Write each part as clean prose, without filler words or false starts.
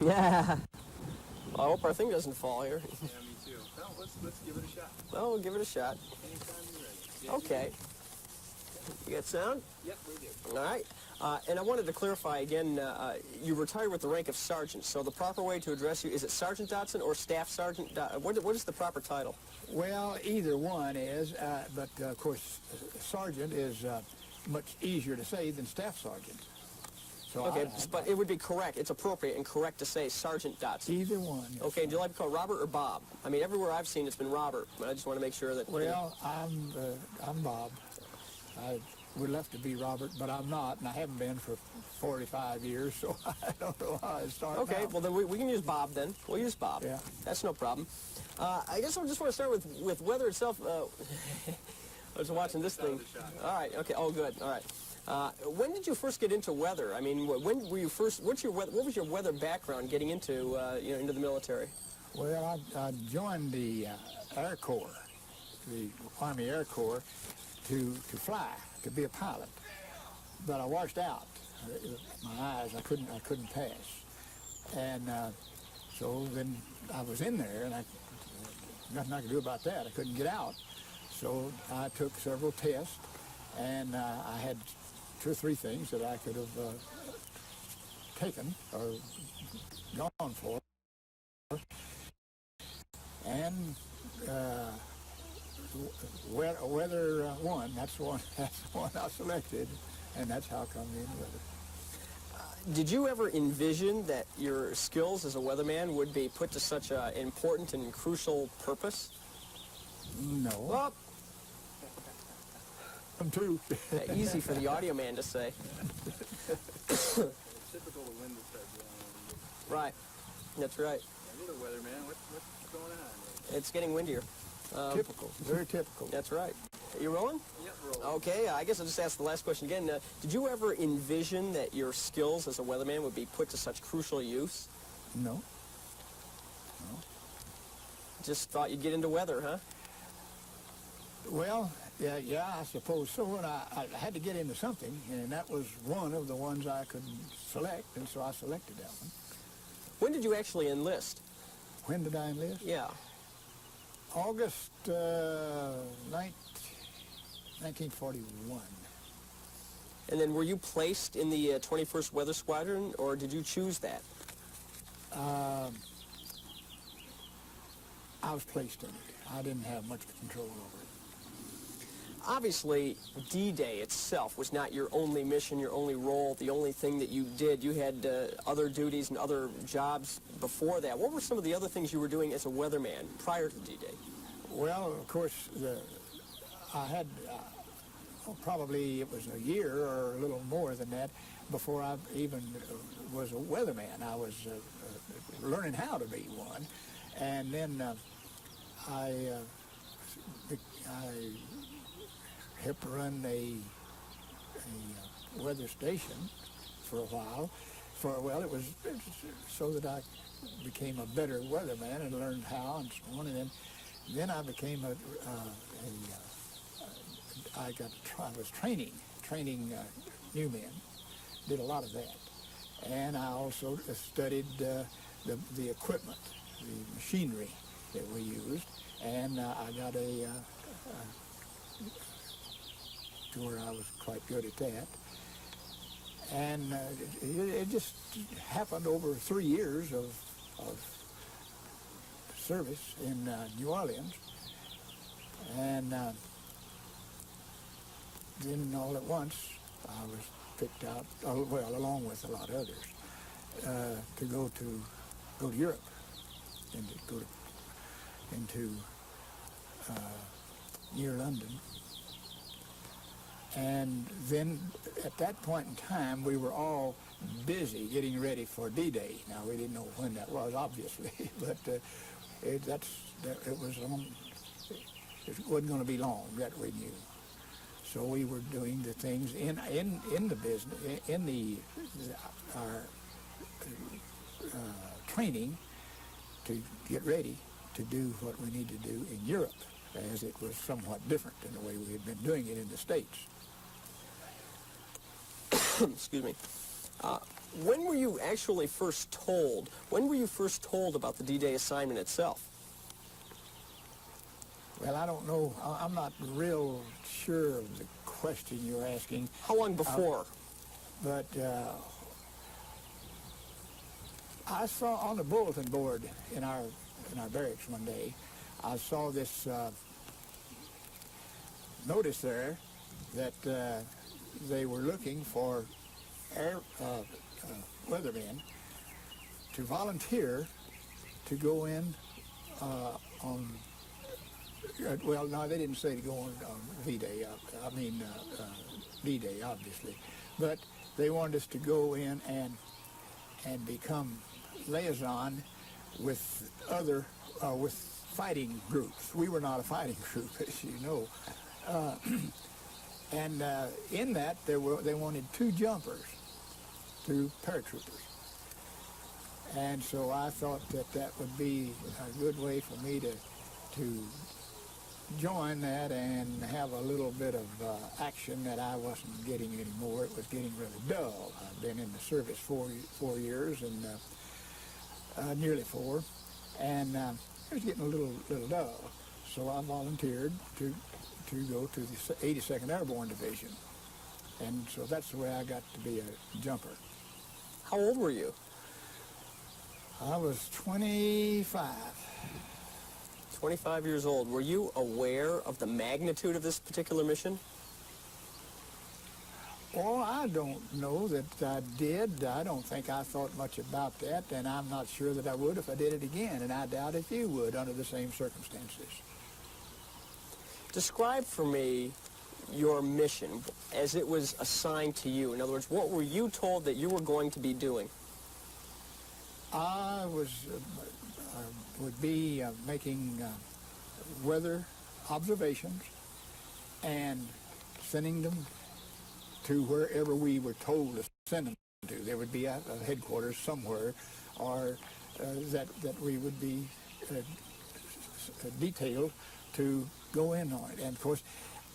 Yeah. I hope our thing doesn't fall here. Yeah, me too. Well, let's give it a shot. Well, we'll give it a shot. Anytime you're ready. Yeah, Okay. You got sound? Yep, we do. All right. And I wanted to clarify again, you retired with the rank of sergeant, so the proper way to address you, is it Sergeant Dodson or Staff Sergeant? What is the proper title? Well, either one is, but of course, sergeant is much easier to say than staff sergeant. So Okay, but it would be correct. It's appropriate and correct to say Sergeant Dodson. Either one. Yes. Okay, do you like to call Robert or Bob? I mean, everywhere I've seen it's been Robert, but I just want to make sure that... Well, I'm Bob. I would love to be Robert, but I'm not, and I haven't been for 45 years, so I don't know how I start. Okay, now. well then we can use Bob then. We'll use Bob. Yeah. That's no problem. I guess I just want to start with weather itself. I was watching this thing. All right, okay, oh good, all right. When did you first get into weather? I mean, when were you first, what was your weather background getting into, into the military? Well, I joined the Air Corps, the Army Air Corps, to fly, to be a pilot. But I washed out. My eyes, I couldn't pass. And so then I was in there, and nothing I could do about that. I couldn't get out. So I took several tests, and I had 2 or 3 things that I could have taken or gone for. And weather one, that's the one I selected, and that's how I come in weather. Did you ever envision that your skills as a weatherman would be put to such an important and crucial purpose? No. Well, I'm too. easy for the audio man to say. It's typical the wind to start blowing. Right, that's right. Hello, weatherman. What's going on? It's getting windier. Typical, very typical. That's right. You rolling? Yep, rolling. Okay, I guess I'll just ask the last question again. Did you ever envision that your skills as a weatherman would be put to such crucial use? No. Just thought you'd get into weather, huh? Well, yeah, I suppose so, and I had to get into something, and that was one of the ones I could select, and so I selected that one. When did you actually enlist? When did I enlist? Yeah. August 1941. And then were you placed in the 21st Weather Squadron, or did you choose that? I was placed in it. I didn't have much control over it. Obviously, D-Day itself was not your only mission, your only role, the only thing that you did. You had other duties and other jobs before that. What were some of the other things you were doing as a weatherman prior to D-Day? Well, of course, I had probably it was a year or a little more than that before I even was a weatherman. I was learning how to be one, and then I helped run a weather station for a while. It was so that I became a better weatherman and learned how and so on. And then I became I was training new men. Did a lot of that, and I also studied the equipment, the machinery that we used, and I got to where I was quite good at that. And it just happened over 3 years of service in New Orleans. And then all at once I was picked out, along with a lot of others, to go to Europe and to go into near London. And then at that point in time, we were all busy getting ready for D-Day. Now, we didn't know when that was, obviously, but it wasn't going to be long, that we knew. So we were doing the things in the business, our training to get ready to do what we need to do in Europe, as it was somewhat different than the way we had been doing it in the States. Excuse me. When were you actually first told? When were you first told about the D-Day assignment itself? Well, I don't know. I'm not real sure of the question you're asking. How long before? But I saw on the bulletin board in our barracks one day, I saw this notice there that they were looking for weathermen to volunteer to go in on. Well, no, they didn't say to go on V-Day. D-Day, obviously, but they wanted us to go in and become liaison with other with fighting groups. We were not a fighting group, as you know. And in that, they wanted 2 jumpers, 2 paratroopers. And so I thought that would be a good way for me to join that and have a little bit of action that I wasn't getting anymore. It was getting really dull. I've been in the service 4 years and nearly 4, and it was getting a little dull. So I volunteered to go to the 82nd Airborne Division, and so that's the way I got to be a jumper. How old were you? I was 25. 25 years old. Were you aware of the magnitude of this particular mission? Well, I don't know that I did. I don't think I thought much about that, and I'm not sure that I would if I did it again, and I doubt if you would under the same circumstances. Describe for me your mission as it was assigned to you. In other words, what were you told that you were going to be doing? I would be making weather observations and sending them to wherever we were told to send them to. There would be a headquarters somewhere, or that we would be detailed to go in on it. And of course,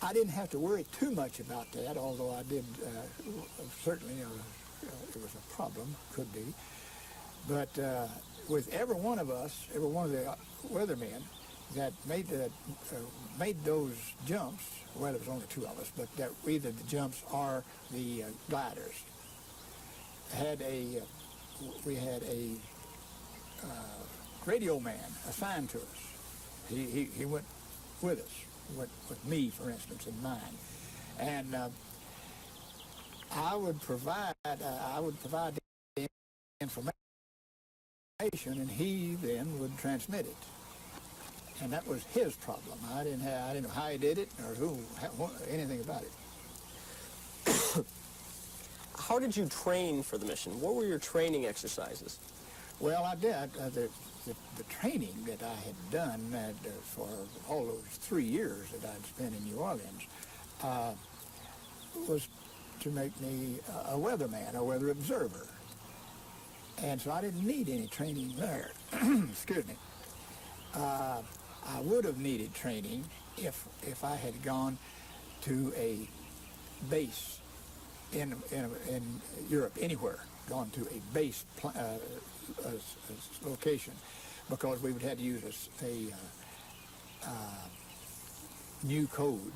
I didn't have to worry too much about that, although I did certainly, it was a problem, could be. But with every one of us, every one of the weathermen that made those jumps, well, there was only 2 of us, but that either the jumps or the gliders, we had a radio man assigned to us. He went with us, went with me, for instance, in mine, and I would provide the information, and he then would transmit it. And that was his problem. I didn't know how he did it or anything about it. How did you train for the mission? What were your training exercises? Well, I did. The training that I had done for all those 3 years that I'd spent in New Orleans was to make me a weatherman, a weather observer. And so I didn't need any training there. Excuse me. I would have needed training if I had gone to a base in Europe, anywhere, gone to a base location, because we would have to use a new code.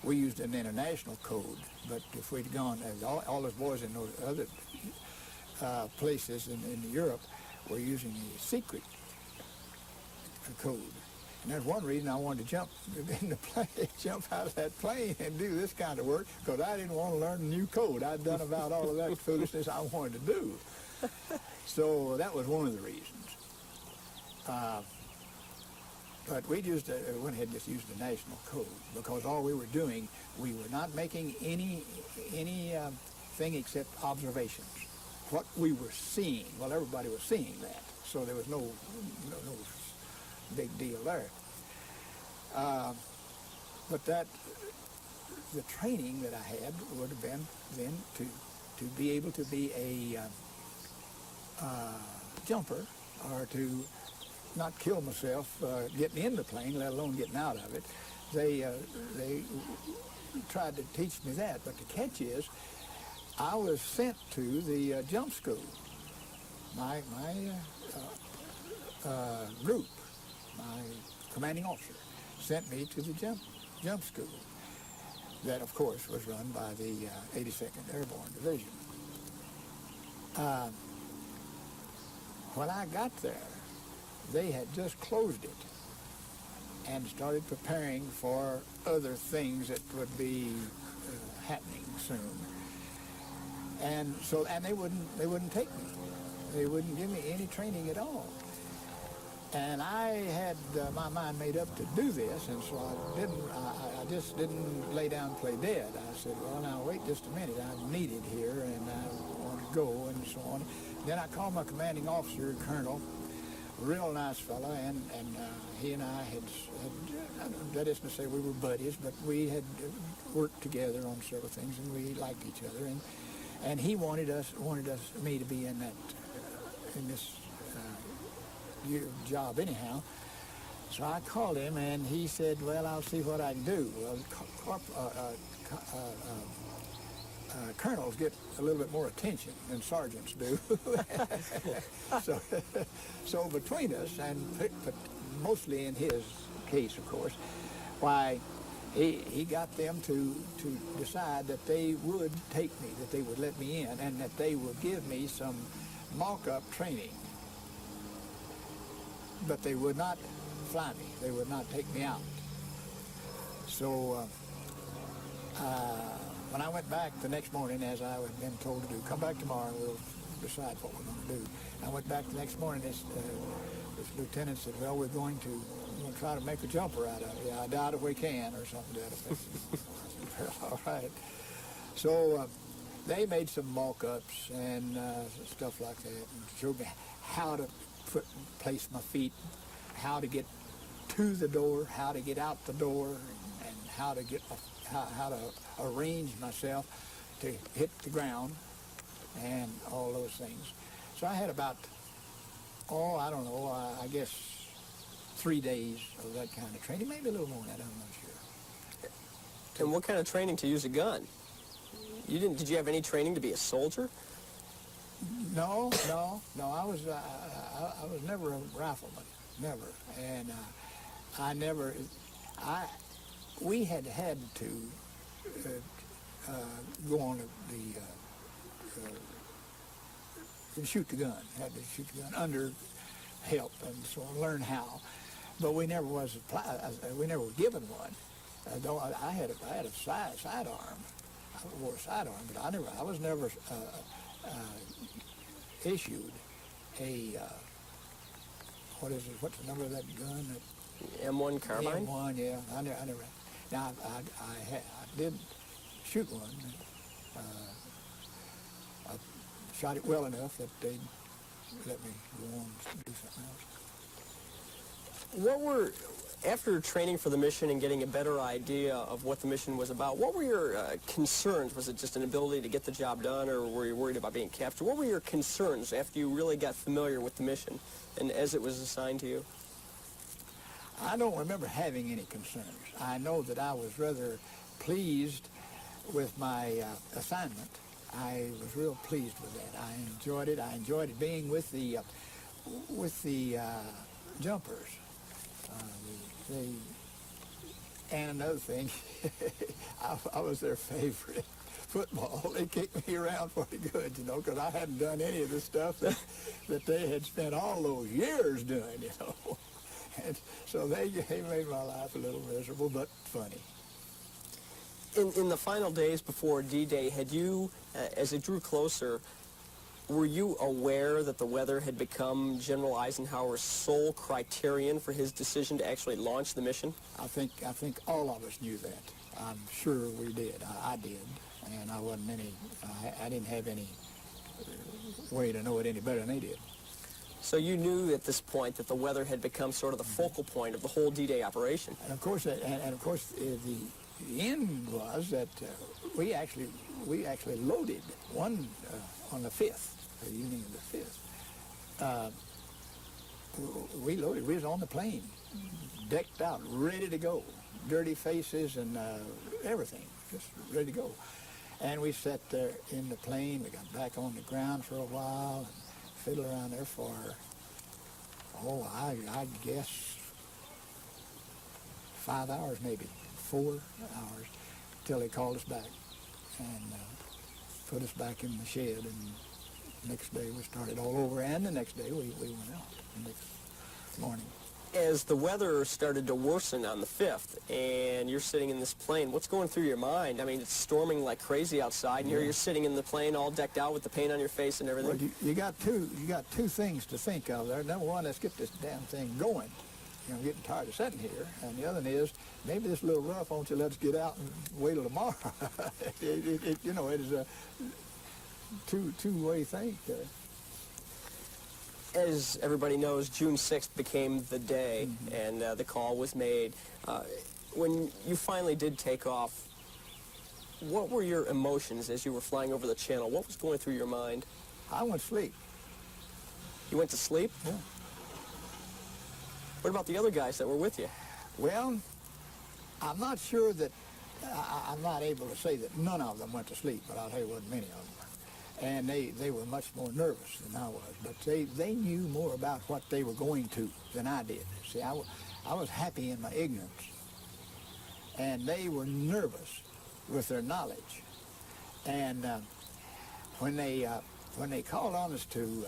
We used an international code, but if we'd gone, all those boys in those other places in Europe were using a secret code. And that's one reason I wanted to jump in the plane, jump out of that plane and do this kind of work, because I didn't want to learn a new code. I'd done about all of that foolishness I wanted to do. So that was one of the reasons. But we just went ahead and just used the national code, because all we were doing, we were not making any thing except observations. What we were seeing, well, everybody was seeing that, so there was no big deal there. But the training that I had would have been then to be able to be a jumper, or to not kill myself getting in the plane, let alone getting out of it. They tried to teach me that, but the catch is I was sent to the jump school. My group, my commanding officer, sent me to the jump school. That, of course, was run by the 82nd Airborne Division. When I got there, they had just closed it and started preparing for other things that would be happening soon. And they wouldn't take me. They wouldn't give me any training at all. And I had my mind made up to do this, and so I just didn't lay down and play dead. I said, well, now wait just a minute. I'm needed here, and I want to go, and so on. Then I called my commanding officer, Colonel, real nice fella, and he and I had, that isn't to say we were buddies, but we had worked together on several things, and we liked each other. And he wanted me to be in this job anyhow. So I called him, and he said, well, I'll see what I can do. Well, colonels get a little bit more attention than sergeants do. So between us, but mostly in his case, of course, why, he got them to decide that they would take me, that they would let me in, and that they would give me some mock-up training. But they would not fly me. They would not take me out. So when I went back the next morning, as I had been told to do, come back tomorrow and we'll decide what we're going to do. I went back the next morning. This lieutenant said, well, we're going to try to make a jumper out of it. I doubt if we can, or something to that effect. I said, all right. So they made some mock-ups and stuff like that, and showed me how to place my feet, how to get to the door, how to get out the door, and how to arrange myself to hit the ground, and all those things. So I had about, I don't know, I guess 3 days of that kind of training, maybe a little more than that, I'm not sure. And what kind of training to use a gun? Did you have any training to be a soldier? No. I was never a rifleman, never. And we had to go on and shoot the gun. Had to shoot the gun under help and so on, learn how. But we never were given one. Though I had a sidearm. I wore a sidearm, but I was never issued a what's the number of that gun? M1 carbine? M1, yeah. I never. Now I did shoot one. I shot it well enough that they let me go on and do something else. After training for the mission and getting a better idea of what the mission was about, what were your concerns? Was it just an ability to get the job done, or were you worried about being captured? What were your concerns after you really got familiar with the mission and as it was assigned to you? I don't remember having any concerns. I know that I was rather pleased with my assignment. I was real pleased with that. I enjoyed it. I enjoyed it being with the jumpers. And another thing, I was their favorite. Football, they kicked me around pretty good, because I hadn't done any of the stuff that they had spent all those years doing, And so they made my life a little miserable, but funny. In the final days before D-Day, had you, as it drew closer, were you aware that the weather had become General Eisenhower's sole criterion for his decision to actually launch the mission? I think all of us knew that. I'm sure we did. I did, and I didn't have any way to know it any better than they did. So you knew at this point that the weather had become sort of the focal point of the whole D-Day operation. And of course, the end was that we actually loaded one on the 5th. The evening of the 5th. We loaded. We was on the plane, decked out, ready to go. Dirty faces and everything, just ready to go. And we sat there in the plane. We got back on the ground for a while and fiddled around there for, oh, I guess 5 hours, maybe 4 hours, till they called us back and put us back in the shed. And next day we started all over, and the next day we went out the next morning. As the weather started to worsen on the 5th, and you're sitting in this plane, what's going through your mind? I mean, it's storming like crazy outside, and here you're sitting in the plane all decked out with the paint on your face and everything. Well, you got two things to think of there. Number one, let's get this damn thing going. You know, I'm getting tired of sitting here. And the other thing is, maybe this little rough, won't you let us get out and wait till tomorrow? You know, it is a two-way thing. As everybody knows, June 6th became the day, and the call was made. When you finally did take off, what were your emotions as you were flying over the channel? What was going through your mind? I went to sleep. You went to sleep? Yeah. What about the other guys that were with you? Well, I'm not sure that, I'm not able to say that none of them went to sleep, but I'll tell you what, many of them. And they were much more nervous than I was, but they knew more about what they were going to than I did. See, I was happy in my ignorance, and they were nervous with their knowledge. And when they called on us to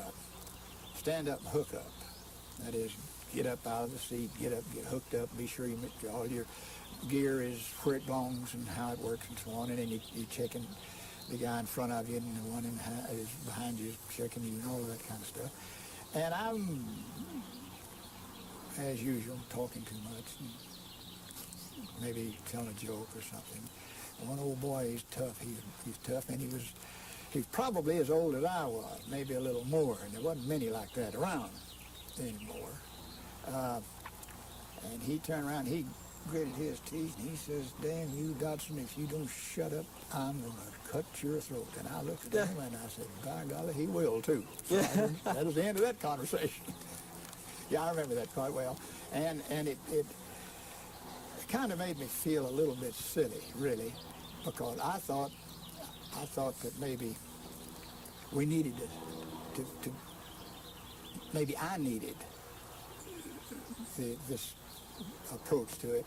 stand up and hook up, that is, get up out of the seat, get up, get hooked up, be sure you make all your gear is where it belongs and how it works and so on, and then you checking the guy in front of you and the one is behind you is checking you and all that kind of stuff. And I'm, as usual, talking too much, and maybe telling a joke or something. One old boy, he's tough. He's tough, and he's probably as old as I was, maybe a little more, and there wasn't many like that around anymore. And he turned around, he gritted his teeth, and he says, "Damn you, Dodson, if you don't shut up, I'm going to cut your throat." And I looked at him and I said, "By golly, he will too." So that was the end of that conversation. Yeah, I remember that quite well. And it kind of made me feel a little bit silly, really, because I thought that maybe we needed to maybe I needed this approach to it,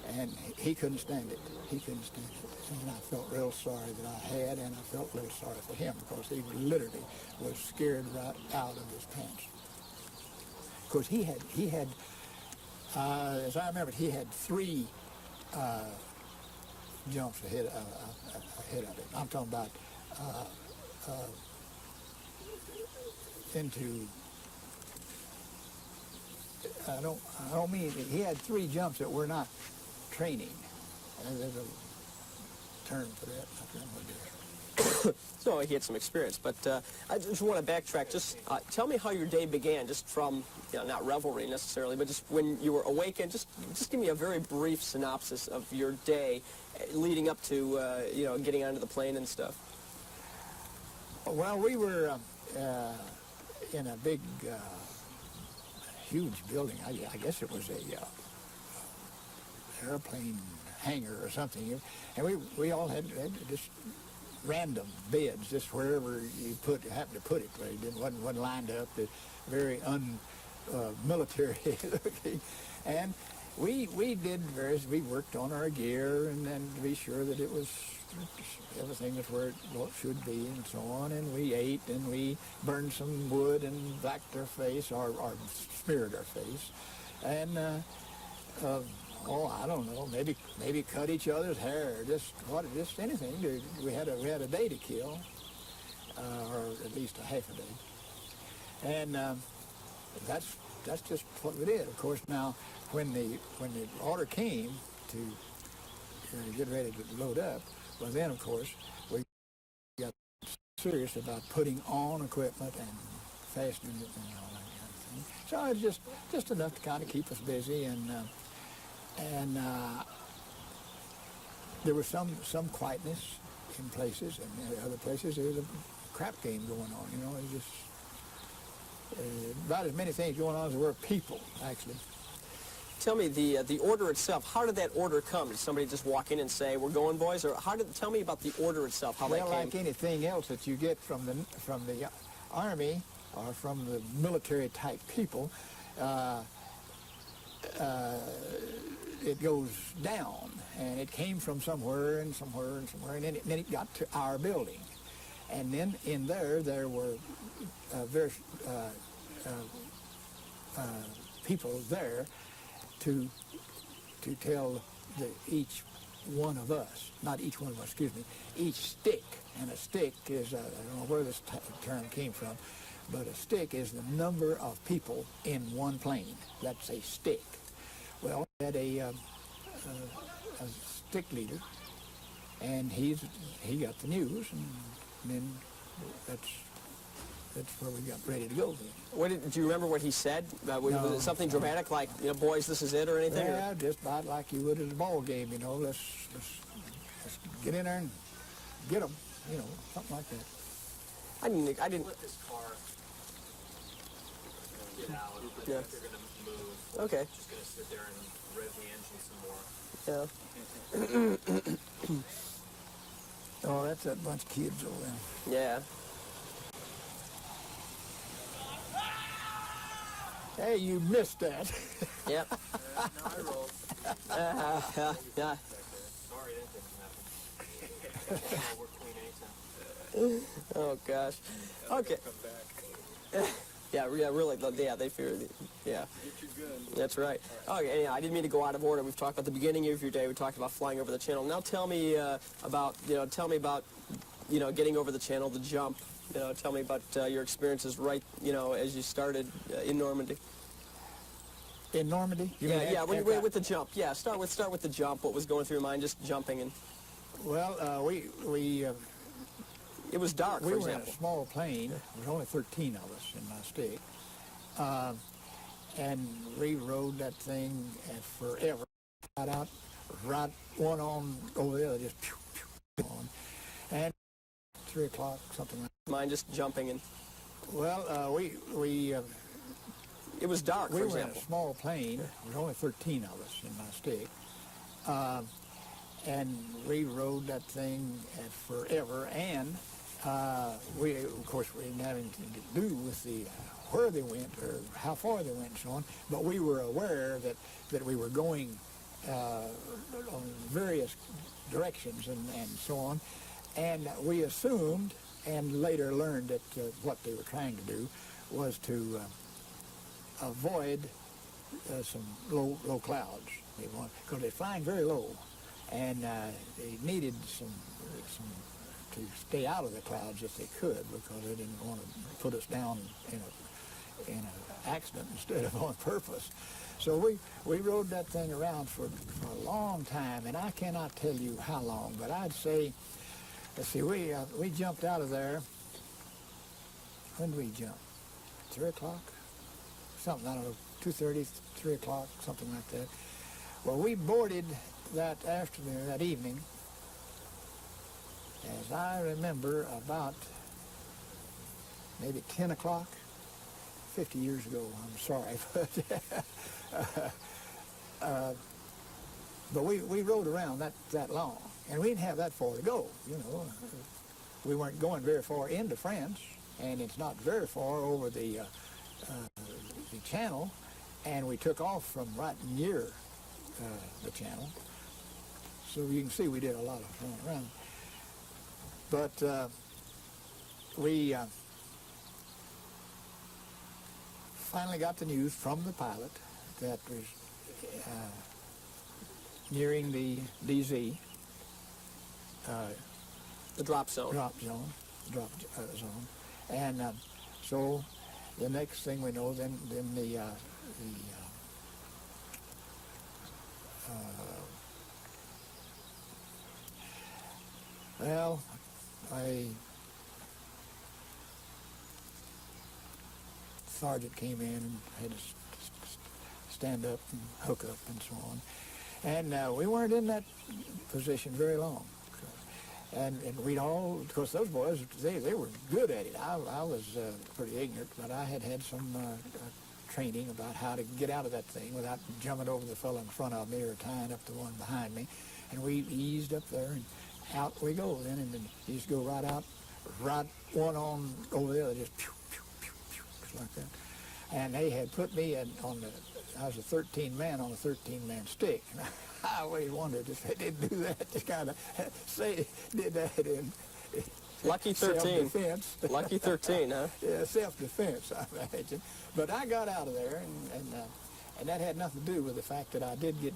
and he couldn't stand it. He couldn't stand it, and I felt real sorry that I had, and I felt real sorry for him because he literally was scared right out of his pants. Because he had, as I remember, he had 3 jumps ahead of him. I'm talking about into. I don't mean, he had 3 jumps that were not training. And there's a term for that. I forget what it is. So he had some experience, but I just want to backtrack. Just tell me how your day began, just from, not revelry necessarily, but just when you were awakened. Just give me a very brief synopsis of your day leading up to, getting onto the plane and stuff. Well, we were in a big, huge building. I guess it was a airplane hangar or something, and we all had just random beds, just wherever you happened to put it. It wasn't lined up. It's very military looking, and we worked on our gear and then to be sure that it was everything was where it should be and so on. And we ate and we burned some wood and blacked our face or smeared our face, and I don't know, maybe cut each other's hair, just anything. We had a day to kill, or at least a half a day, and that's just what we did. Of course, now when the order came to get ready to load up, well then of course we got serious about putting on equipment and fastening it and all that kind of thing. So it was just enough to kind of keep us busy, and there was some quietness in places, and in other places there was a crap game going on. It was just about as many things going on as there were people, actually. tell me the order itself. How did that order come? Did somebody just walk in and say, "We're going, boys"? Or tell me about the order itself, how that Well, came? like anything else that you get from the Army or from the military-type people, it goes down, and it came from somewhere and somewhere and somewhere, and then it got to our building. And then in there were various people there to tell each one of us, not each one of us, excuse me, each stick. And a stick is, I don't know where this term came from, but a stick is the number of people in one plane. That's a stick. Well, we had a stick leader, and he got the news, and then that's where we got ready to go then. Do you remember what he said? Was it something dramatic, like, "Boys, this is it," or anything? Yeah, just about like you would at a ball game, let's get in there and get them, something like that. I didn't. Let this car get out. I Yeah. think they're going to move. Okay. Just going to sit there and rev the engine some more. Yeah. Oh, that's that bunch of kids over there. Yeah. Hey, you missed that. Yep. No, I rolled. Yeah. Sorry, that didn't happen. We're clean anytime. Oh gosh. Okay. Come back. Yeah. Really. Yeah. They fear. Yeah. Get your gun. That's right. Okay. Anyhow, I didn't mean to go out of order. We've talked about the beginning of your day. We talked about flying over the channel. Now tell me about getting over the channel, the jump. Tell me about your experiences right as you started in Normandy. In Normandy? You mean Yeah. With the jump. Yeah. Start with the jump. What was going through your mind? Just jumping and. Well, we It was dark. we For were in a example. small plane. There was only 13 of us in my stick. And we rode that thing forever. Right one on over the other, just pew, pew, on. And 3 o'clock, something like Mine just jumping and. that. Well, we It was dark. we For were in a example. small plane. There was only 13 of us in my stick. And we rode that thing forever. And we, of course, we didn't have anything to do with where they went or how far they went and so on. But we were aware that we were going on various directions and so on. And we assumed and later learned that what they were trying to do was to avoid some low clouds. Because they're flying very low, and they needed some to stay out of the clouds if they could, because they didn't want to put us down in an accident instead of on purpose. So we rode that thing around for a long time, and I cannot tell you how long, but I'd say, let's see, we jumped out of there. When did we jump? 3 o'clock? Something, I don't know, 2:30, 3 o'clock, something like that. Well, we boarded that afternoon, that evening, as I remember, about maybe 10 o'clock, 50 years ago, I'm sorry. But we rode around that long, and we didn't have that far to go, We weren't going very far into France, and it's not very far over the channel, and we took off from right near the channel. So you can see we did a lot of flying around. But we finally got the news from the pilot that was nearing the DZ. The drop zone. Drop zone. And so the next thing we know, then the well, sergeant came in and had to stand up and hook up and so on. And we weren't in that position very long. And we'd all, of course, those boys, they were good at it. I was pretty ignorant, but I had some training about how to get out of that thing without jumping over the fellow in front of me or tying up the one behind me. And we eased up there, and out we go then, and then you just go right out, right one on over the other, just pew, pew, pew, pew, just like that. And they had put me on the, I was a 13-man on a 13-man stick. And I always wondered if they didn't do that, just kind of did that in Lucky 13. self-defense. Lucky 13, huh? Yeah, self-defense, I imagine. But I got out of there, and that had nothing to do with the fact that I did get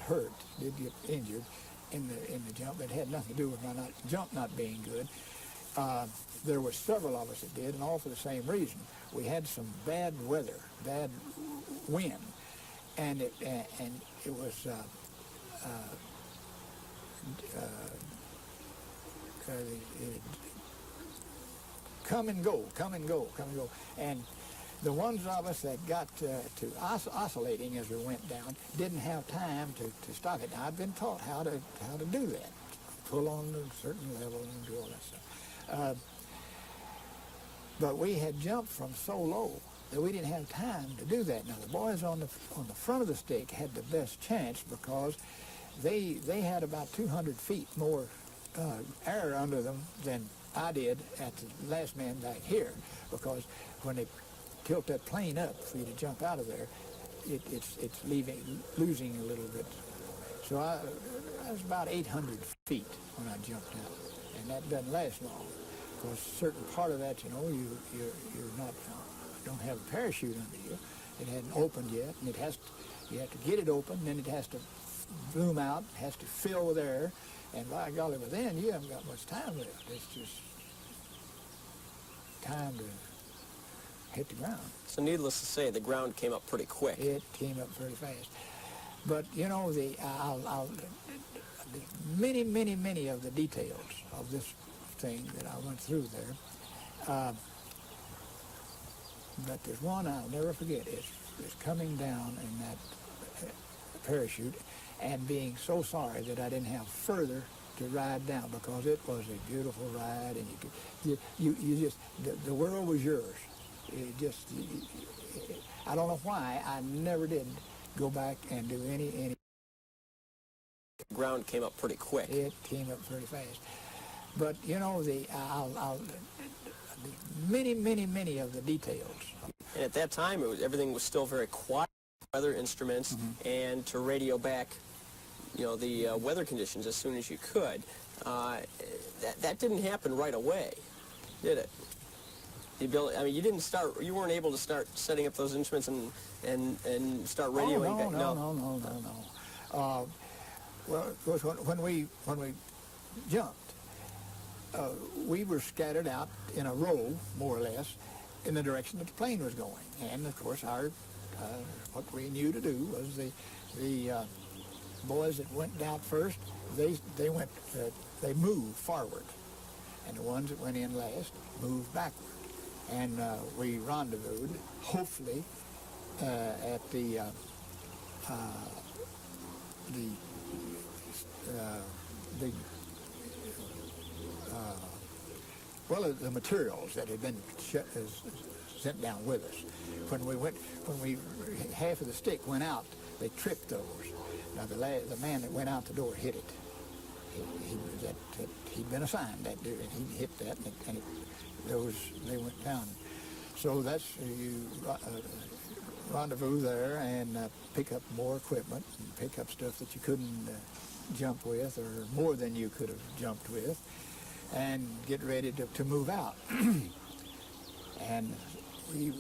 hurt, did get injured in the jump. It had nothing to do with my jump not being good. There were several of us that did, and all for the same reason. We had some bad weather, bad wind, and it was come and go, come and go, come and go. And the ones of us that got to oscillating as we went down didn't have time to stop it. Now, I'd been taught how to do that, pull on a certain level and do all that stuff. But we had jumped from so low that we didn't have time to do that. Now, the boys on the front of the stick had the best chance because they had about 200 feet more air under them than I did at the last man back here, because when they tilt that plane up for you to jump out of there, it's losing a little bit. So I was about 800 feet when I jumped out, and that doesn't last long, because a certain part of that, you're not don't have a parachute under you. It hadn't opened yet, and you have to get it open, and then it has to boom out, has to fill with air, and by golly, by then you haven't got much time left. It's just time to hit the ground. So needless to say, the ground came up pretty quick. It came up very fast. But many of the details of this thing that I went through there. But there's one I'll never forget. It's coming down in that parachute and being so sorry that I didn't have further to ride down, because it was a beautiful ride, and you just the world was yours. I don't know why I never did go back and do any. The ground came up pretty quick. It came up very fast. But many of the details. And at that time, everything was still very quiet. Weather instruments, and to radio back, the weather conditions as soon as you could. That didn't happen right away, did it? The ability, I mean, you weren't able to start setting up those instruments and start radioing back. No. Well, of course, when we jumped, we were scattered out in a row, more or less, in the direction that the plane was going. And of course, what we knew to do was the boys that went out first, they moved forward, and the ones that went in last moved backward. And we rendezvoused, hopefully, at the materials that had been sent down with us. When half of the stick went out, they tripped those. Now the man that went out the door hit it. He'd been assigned that dude, and he hit that, and they went down. So that's you rendezvous there and pick up more equipment and pick up stuff that you couldn't jump with, or more than you could have jumped with, and get ready to move out. And we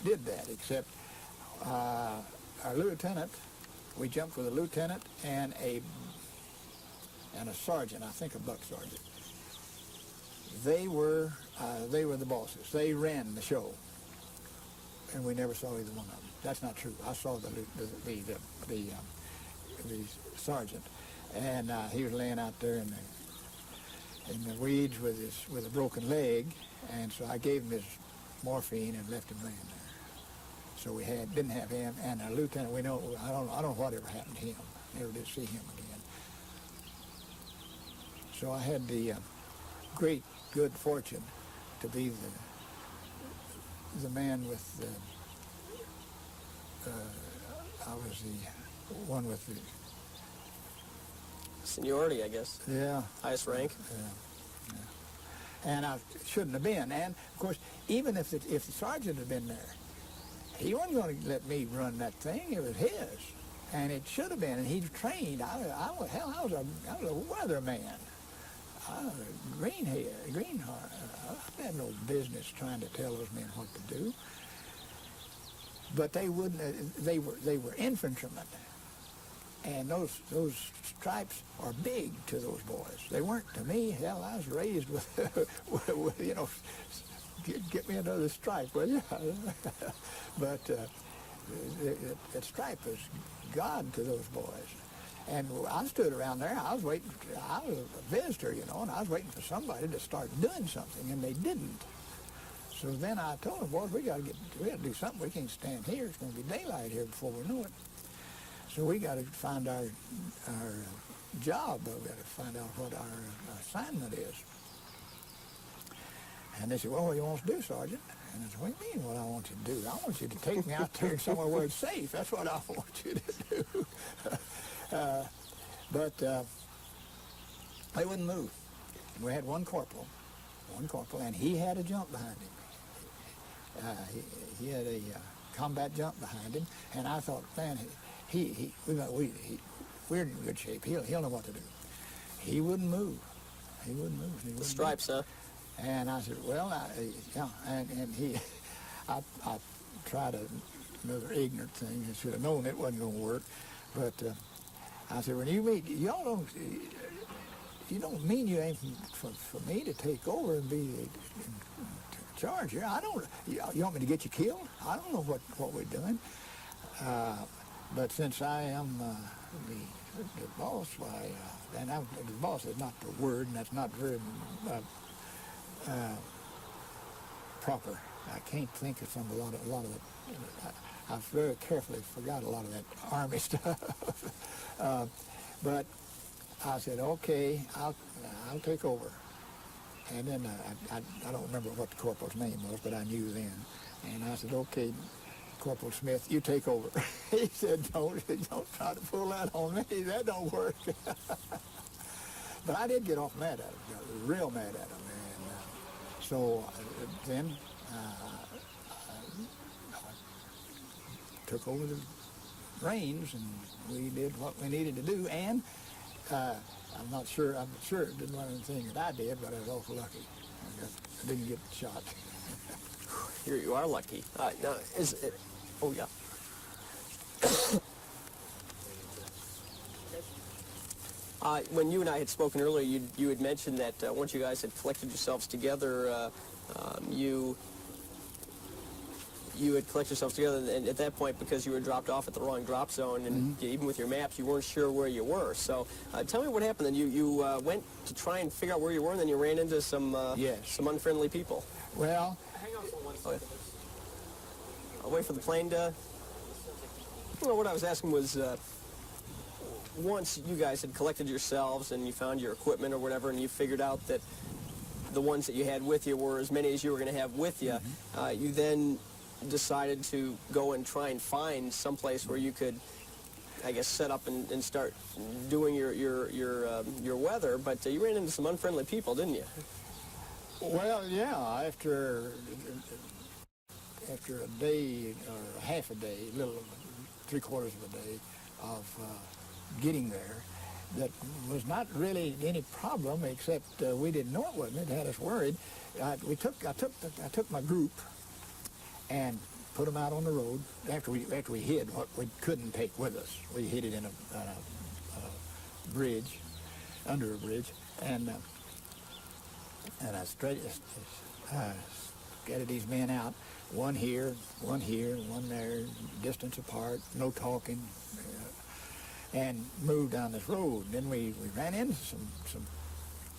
did that, except our lieutenant, we jumped with a lieutenant and a sergeant, I think a buck sergeant. They were the bosses. They ran the show, and we never saw either one of them. That's not true. I saw the sergeant, and he was laying out there in the weeds with a broken leg, and so I gave him his morphine and left him laying there. So we didn't have him, and our lieutenant. I don't know whatever happened to him. Never did see him again. So I had the great good fortune to be the man with I was the one with the, Seniority, I guess. yeah, Highest rank. and I shouldn't have been. And of course, even if the sergeant had been there, he wasn't going to let me run that thing. It was his, and it should have been. And he trained. I was a weatherman. I was a greenheart. I had no business trying to tell those men what to do. But they wouldn't. They were infantrymen, and those stripes are big to those boys. They weren't to me. Hell, I was raised with you know, get me another stripe, will you? But that stripe was God to those boys. And I stood around there. I was waiting. I was a visitor, you know, and I was waiting for somebody to start doing something, and they didn't. So then I told them, boys, we got to do something. We can't stand here. It's going to be daylight here before we know it. So we got to find our job. We've got to find out what our assignment is. And they said, well, what do you want us to do, Sergeant? And I said, what do you mean what I want you to do? I want you to take me out there somewhere where it's safe. That's what I want you to do. But they wouldn't move. We had one corporal, and he had a jump behind him. He had a combat jump behind him, and I thought, man, we're in good shape. He'll know what to do. He wouldn't move. He wouldn't move. He wouldn't Stripes, move. huh? And I said, well, and he, I tried another ignorant thing. I should have known it wasn't going to work, but I said, when you meet, you don't mean you aim for me to take over and be in charge here. I don't. You want me to get you killed? I don't know what we're doing. But since I am the boss, why? And the boss is not the word, and that's not very proper. I can't think of a lot of it. I've very carefully forgot a lot of that Army stuff. But I said, okay, I'll take over. And then I don't remember what the corporal's name was, but I knew then. And I said, okay, Corporal Smith, you take over. He said, don't try to pull that on me. That don't work. But I did get off mad at him, real mad at him. And so then I took over the reins, and we did what we needed to do. And I'm sure it didn't run anything that I did, but I was awful lucky. I didn't get shot. You are lucky. Now, is it? Oh yeah. When you and I had spoken earlier, you had mentioned that once you guys had collected yourselves together, you had collected yourselves together, and at that point, because you were dropped off at the wrong drop zone, and even with your maps, you weren't sure where you were. So tell me what happened. Then you went to try and figure out where you were, and then you ran into some unfriendly people. Well, Hang on for 1 second. I'll wait for the plane to... Well, what I was asking was, once you guys had collected yourselves and you found your equipment or whatever, and you figured out that the ones that you had with you were as many as you were going to have with you, you then decided to go and try and find someplace where you could, I guess, set up and start doing your weather. But you ran into some unfriendly people, didn't you? well, yeah. After a day or half a day, a little 3/4 of a day of getting there, that was not really any problem, except we didn't know it wasn't. It had us worried. I took my group and put them out on the road after we hid what we couldn't take with us. We hid it in a bridge, under a bridge, and I scattered these men out, one here, one there, distance apart, no talking, and moved down this road. And then we ran into some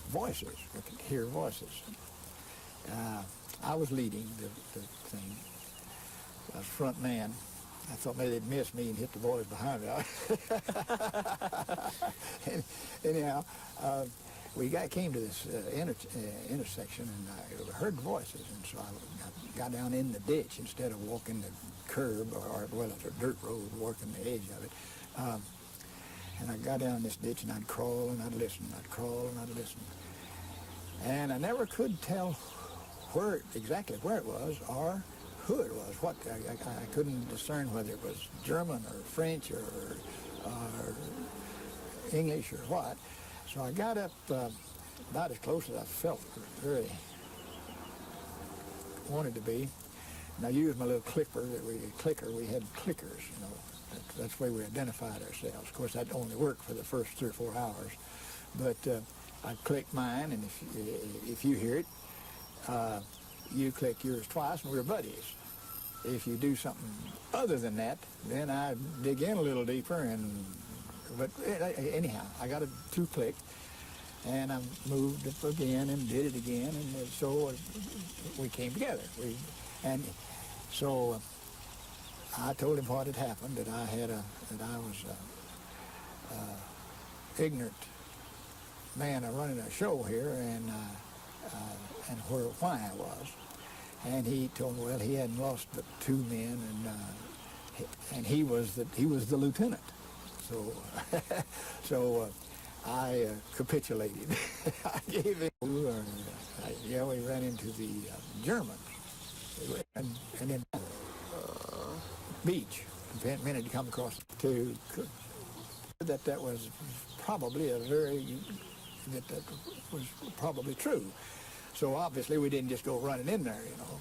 voices. We could hear voices. I was leading the thing. I was front man. I thought maybe they'd miss me and hit the boys behind me. Anyhow, we came to this intersection, and I heard voices, and so I got down in the ditch instead of walking the curb, or well, it's a dirt road working the edge of it. And I got down this ditch, and I'd crawl, and I'd listen, I'd crawl, and I'd listen. And I never could tell exactly where it was or who it was. I couldn't discern whether it was German or French or English or what. So I got up about as close as I felt really wanted to be. And I used my little clicker. We had clickers, you know. That's the way we identified ourselves. Of course, that only worked for the first 3 or 4 hours. But I clicked mine, and if you hear it, you click yours twice, and we're buddies. If you do something other than that, then I dig in a little deeper. But anyhow, I got a 2-click, and I moved it again and did it again, and so we came together. So I told him what had happened, that I was ignorant man running a show here, and why I was. And he told me, well, he hadn't lost but 2 men, and he was the lieutenant. So I capitulated. I gave him. Yeah, we ran into the Germans, and then beach. The minute you come across that was probably that was probably true. So obviously we didn't just go running in there, you know,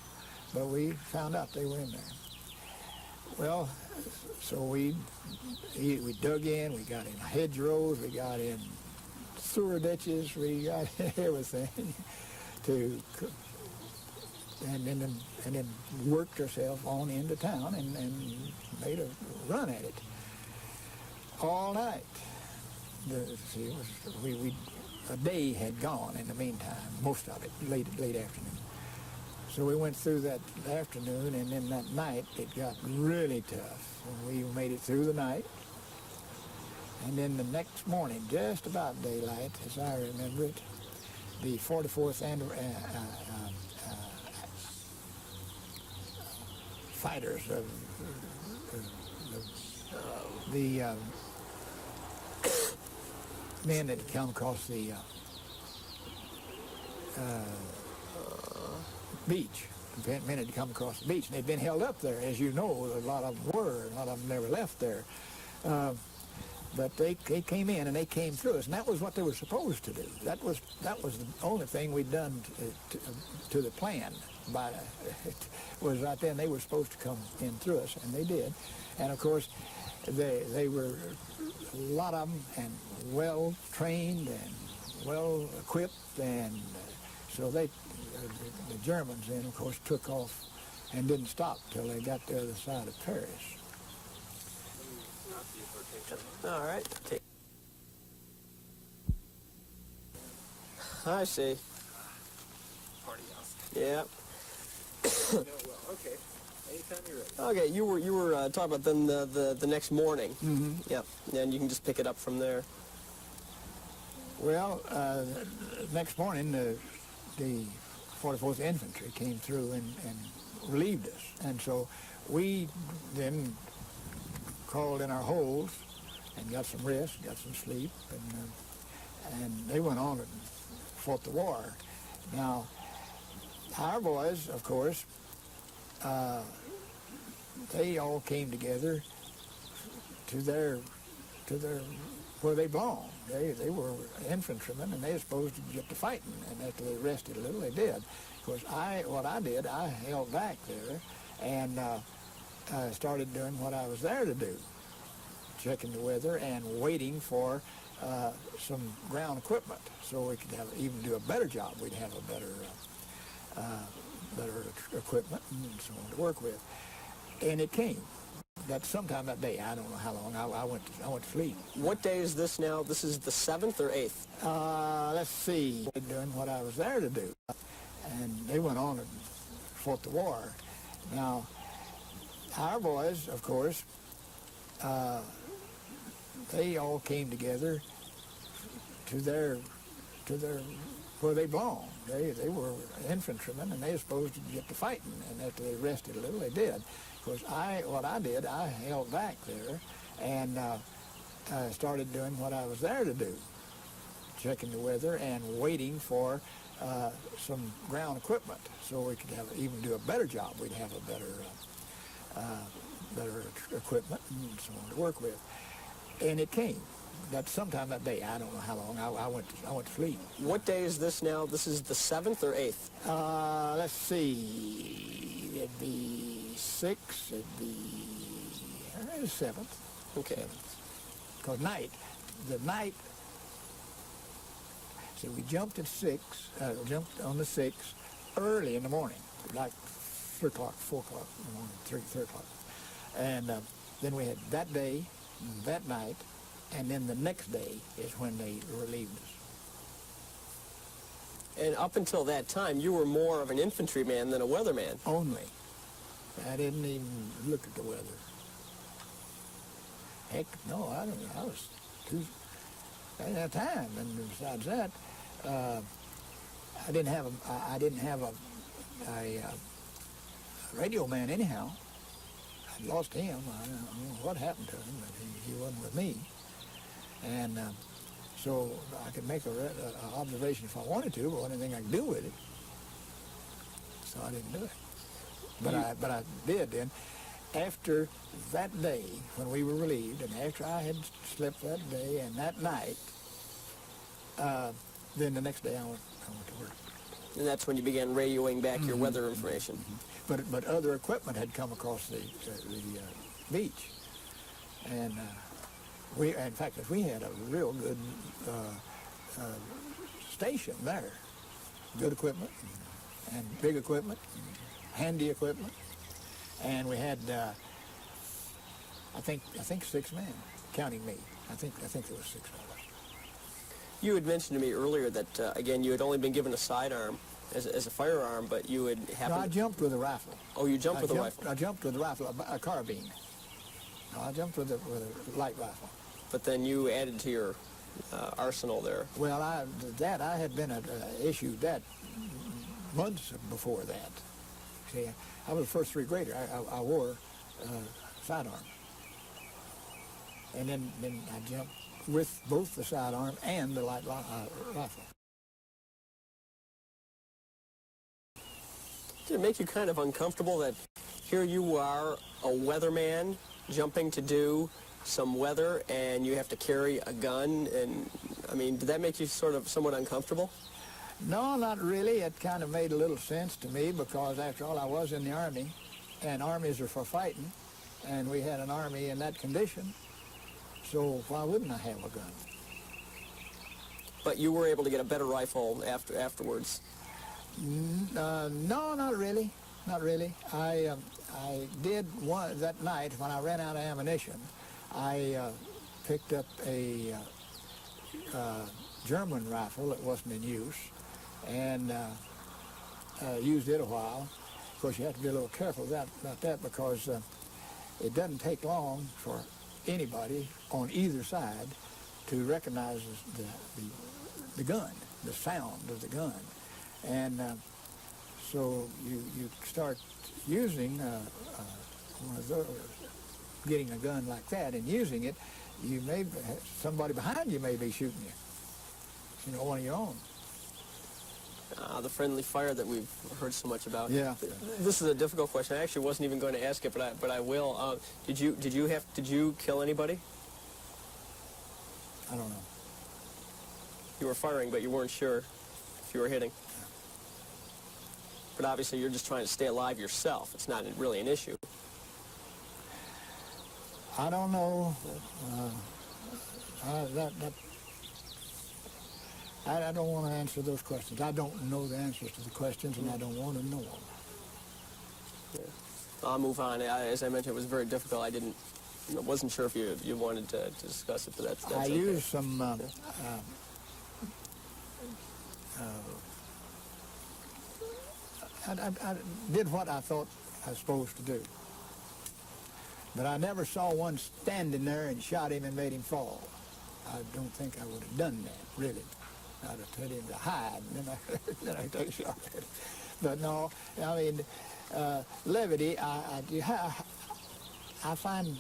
but we found out they were in there. Well, so we dug in, we got in hedgerows, we got in sewer ditches, we got everything and then worked ourselves on into town and made a run at it all night. A day had gone in the meantime, most of it, late afternoon. So we went through that afternoon, and then that night it got really tough. We made it through the night. And then the next morning, just about daylight, as I remember it, the 44th fighters of the men that had come across the beach. The men had come across the beach, and they'd been held up there, as you know. A lot of them were. A lot of them never left there. But they came in, and they came through us, and that was what they were supposed to do. That was the only thing we'd done to the plan. Was right then they were supposed to come in through us, and they did. And of course, they were a lot of them, and well trained and well equipped, and so the Germans then, of course, took off and didn't stop till they got to the other side of Paris. All right. I see. Party house. Yeah. Well, okay. Anytime you're ready. Okay, you were talking about then the next morning. Mm-hmm. Yep. And you can just pick it up from there. Well, next morning, the 44th Infantry came through and relieved us. And so we then crawled in our holes and got some rest, got some sleep, and they went on and fought the war. Now, our boys, of course, they all came together to where they belonged. They were infantrymen, and they were supposed to get to fighting. And after they rested a little, they did. Of course, what I did, I held back there and started doing what I was there to do, checking the weather and waiting for some ground equipment so we could even do a better job. We'd have a better equipment and so on to work with. And it came. That's sometime that day. I don't know how long. I went to sleep. What day is this now? This is the 7th or 8th? Let's see. Doing what I was there to do. And they went on and fought the war. Now, our boys, of course, they all came together to where they belonged. They were infantrymen, and they were supposed to get to fighting. And after they rested a little, they did. Because what I did, I held back there, and started doing what I was there to do, checking the weather and waiting for some ground equipment, so we could even do a better job. We'd have a better equipment and so on to work with. And it came. That sometime that day. I don't know how long. I went to sleep. What day is this now? This is the 7th or 8th? Let's see. It'd be 6. It'd be 7th. Okay. Because the night. So we jumped at 6. Jumped on the 6th early in the morning, like 3 o'clock, 4 o'clock in the morning, 3 o'clock. And then we had that day, that night, and then the next day is when they relieved us. And up until that time, you were more of an infantryman than a weatherman. Only. I didn't even look at the weather. Heck, no, I don't know. I was too. I didn't have time. And besides that, I didn't have a radio man anyhow. I'd lost him. I don't know what happened to him, but he wasn't with me. And so I could make an observation if I wanted to, but anything I could do with it. So I didn't do it. But I did then. After that day, when we were relieved, and after I had slept that day and that night, then the next day I went to work. And that's when you began radioing back your weather information. But other equipment had come across the beach, and in fact, we had a real good station there. Good equipment, and big equipment, and handy equipment, and we had I think 6 men, counting me. I think there was 6 of us. You had mentioned to me earlier that, again, you had only been given a sidearm as a firearm, but you had happened... No, I jumped with a rifle. Oh, you jumped with a rifle? I jumped with a rifle, a carbine. No, I jumped with a light rifle. But then you added to your arsenal there. Well, I had been issued that months before that. See, I was a first 3 grader. I wore sidearm. And then I jumped with both the sidearm and the light rifle. Did it make you kind of uncomfortable that here you are, a weatherman, jumping to do some weather, and you have to carry a gun? And, I mean, did that make you sort of somewhat uncomfortable? No, not really. It kind of made a little sense to me because, after all, I was in the Army, and armies are for fighting, and we had an Army in that condition, so why wouldn't I have a gun? But you were able to get a better rifle afterwards. No, not really. Not really. I did one that night when I ran out of ammunition. I picked up a German rifle that wasn't in use and used it a while. Of course, you have to be a little careful about that because it doesn't take long for anybody on either side to recognize the gun, the sound of the gun. And so you start using one of those, getting a gun like that and using it, you may, somebody behind you may be shooting you, one of your own. The friendly fire that we've heard so much about. Yeah. This is a difficult question. I actually wasn't even going to ask it, but I will. Did you kill anybody? I don't know. You were firing, but you weren't sure if you were hitting. But obviously, you're just trying to stay alive yourself. It's not really an issue. I don't know. I don't want to answer those questions. I don't know the answers to the questions, and I don't want to know them. Yeah. I'll move on. As I mentioned, it was very difficult. I wasn't sure if you wanted to discuss it, but that's I okay. used some I did what I thought I was supposed to do. But I never saw one standing there and shot him and made him fall. I don't think I would have done that, really. I'd have told him to hide, and then I take a shot at him. But no, I mean, levity, I find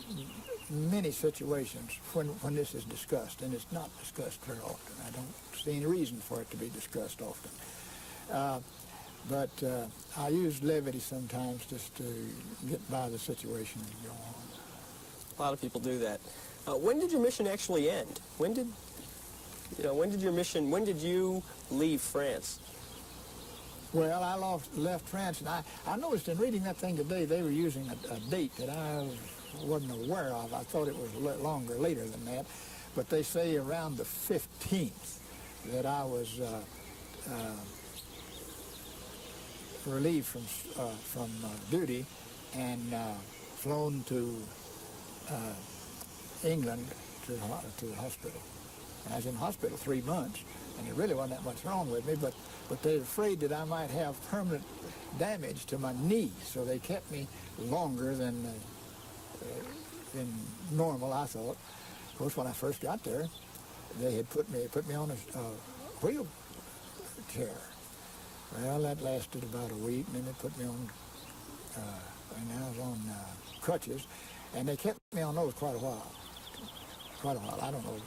many situations when this is discussed, and it's not discussed very often. I don't see any reason for it to be discussed often. But I use levity sometimes just to get by the situation and go on. A lot of people do that. When did your mission actually end? When did you leave France? Well, I left France, and I noticed in reading that thing today, they were using a date that I wasn't aware of. I thought it was later than that. But they say around the 15th that I was relieved from duty and flown to England to the hospital. And I was in the hospital 3 months, and there really wasn't that much wrong with me, but they're afraid that I might have permanent damage to my knee, so they kept me longer than normal, I thought. Of course, when I first got there, they had put me on a wheelchair. Well, that lasted about a week, and then they put me on, and I was on crutches, and they kept me on those quite a while. I don't know,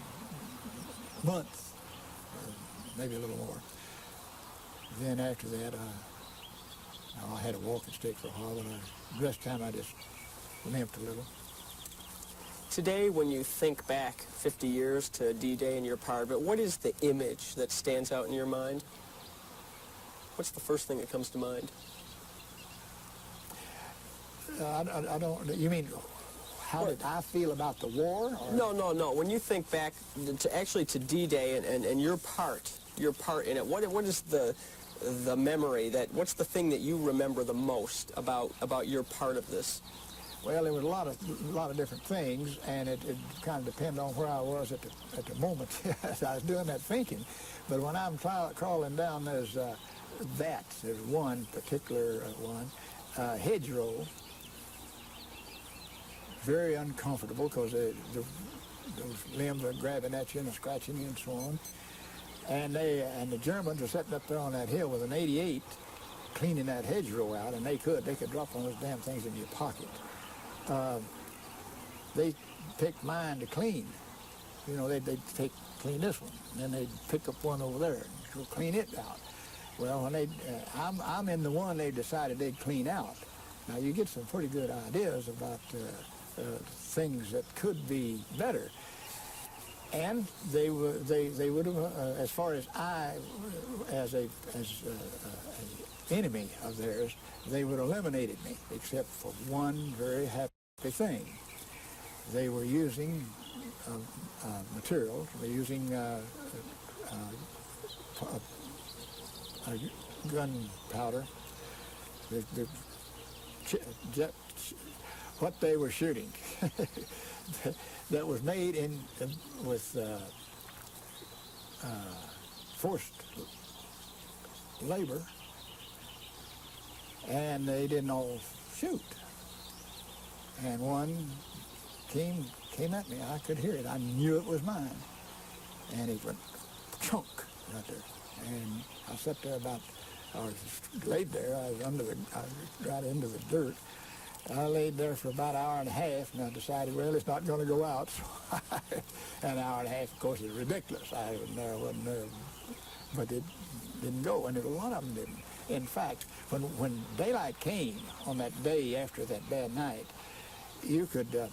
months, or maybe a little more. Then after that, I had a walking stick for a while, but the rest of the time I just limped a little. Today, when you think back 50 years to D-Day and your part of it, what is the image that stands out in your mind? What's the first thing that comes to mind? I don't. You mean how did I feel about the war? Or? No. When you think back to D-Day and your part in it, what is the memory what's the thing that you remember the most about your part of this? Well, there was a lot of different things, and it kind of depended on where I was at the moment as I was doing that thinking. But when I'm crawling down, there's one particular one, hedgerow. Very uncomfortable because those limbs are grabbing at you and scratching you and so on. And the Germans are sitting up there on that hill with an 88 cleaning that hedgerow out, and they could drop one of those damn things in your pocket. They picked mine to clean. You know, they'd clean this one, and then they'd pick up one over there and go clean it out. Well, when I'm in the one they decided they'd clean out. Now you get some pretty good ideas about things that could be better, and they would have, as far as I, as an enemy of theirs, they would have eliminated me, except for one very happy thing. They were using materials. They were using gunpowder. What they were shooting that was made with forced labor, and they didn't all shoot. And one came at me. I could hear it. I knew it was mine, and it went chunk right there. And I sat there I was laid there. I was right into the dirt. I laid there for about an hour and a half, and I decided, well, it's not going to go out. So an hour and a half, of course, is ridiculous. I wasn't there, but it didn't go, and a lot of them didn't. In fact, when daylight came on that day after that bad night, you could, the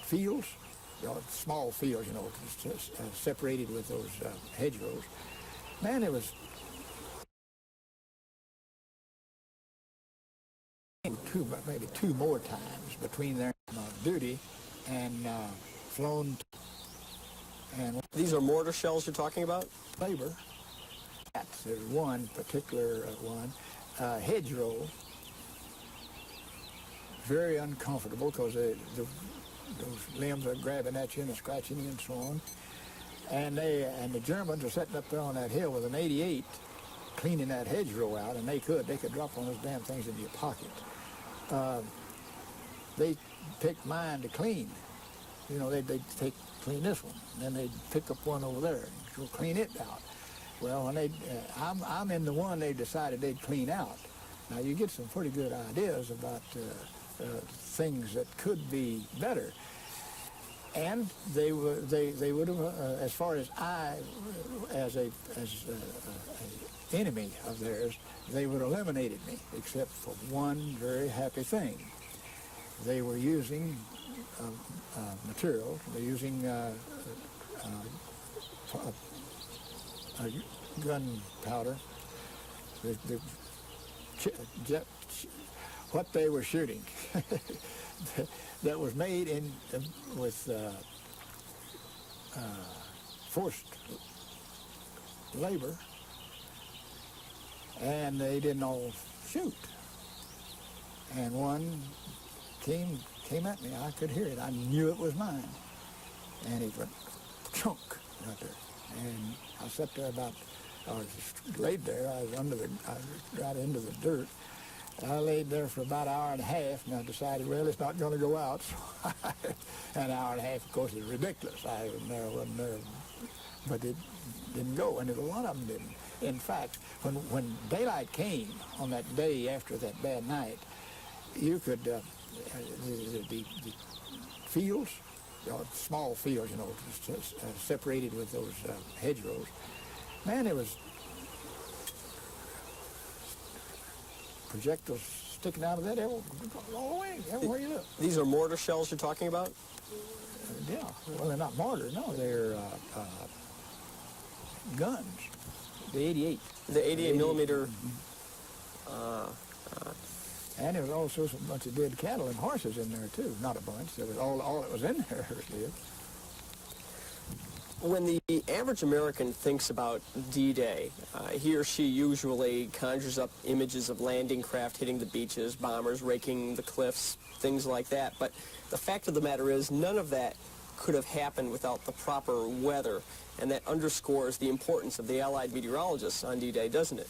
fields, small fields, separated with those hedgerows, man, it was maybe two more times between their duty and flown. And these are mortar shells you're talking about? Labor. There's one particular one, hedgerow. Very uncomfortable because those limbs are grabbing at you and scratching you and so on. And the Germans are sitting up there on that hill with an 88 cleaning that hedgerow out, and they could drop one of those damn things in your pocket. They picked mine to clean. You know, they'd clean this one, and then they'd pick up one over there and go clean it out. Well, when I'm in the one they decided they'd clean out. Now you get some pretty good ideas about things that could be better, and they would have, as far as I, as a enemy of theirs, they would have eliminated me, except for one very happy thing. They were using material. They're using gunpowder. What they were shooting that was made with forced labor, and they didn't all shoot. And one came at me. I could hear it. I knew it was mine. And it went chunk right there. And I sat there I was laid there. I got into the dirt. I laid there for about an hour and a half, and I decided, well, it's not going to go out. So an hour and a half, of course, is ridiculous. I wasn't there, but it didn't go, and a lot of them didn't. In fact, when daylight came on that day after that bad night, you could, the fields, small fields, you know, separated with those hedgerows, man, it was projectiles sticking out of that all the way, everywhere you look. These are mortar shells you're talking about? Yeah, well, they're not mortar, no, they're guns. The 88. The 88 millimeter. And there was also a bunch of dead cattle and horses in there too. Not a bunch. There was all that was in there was dead. When the average American thinks about D-Day, he or she usually conjures up images of landing craft hitting the beaches, bombers raking the cliffs, things like that. But the fact of the matter is, none of that could have happened without the proper weather, and that underscores the importance of the Allied meteorologists on D-Day, doesn't it?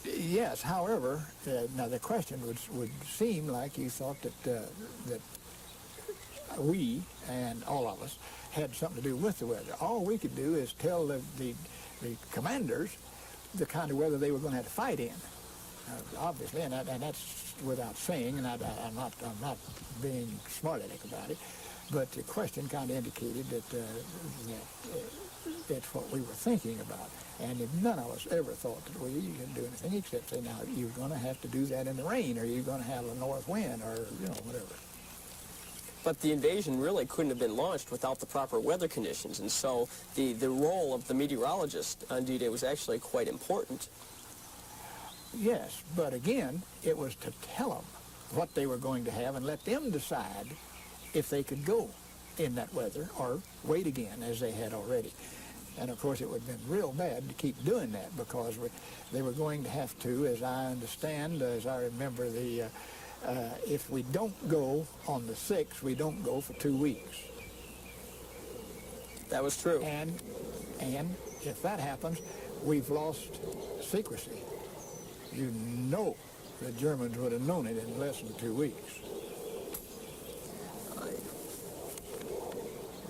Yes. However, now the question would seem like you thought that we and all of us had something to do with the weather. All we could do is tell the commanders the kind of weather they were going to have to fight in. Obviously, and that's without saying, and I'm not being smart-aleck about it, but the question kind of indicated that that's what we were thinking about. And if none of us ever thought that we could do anything except say, now, you're going to have to do that in the rain, or you're going to have a north wind, or, you know, whatever. But the invasion really couldn't have been launched without the proper weather conditions, and so the role of the meteorologist on D-Day was actually quite important. Yes, but again, it was to tell them what they were going to have and let them decide if they could go in that weather or wait again, as they had already. And of course, it would have been real bad to keep doing that, because they were going to have to, as I understand, as I remember, if we don't go on the 6th, we don't go for 2 weeks. That was true. And if that happens, we've lost secrecy. You know the Germans would have known it in less than 2 weeks.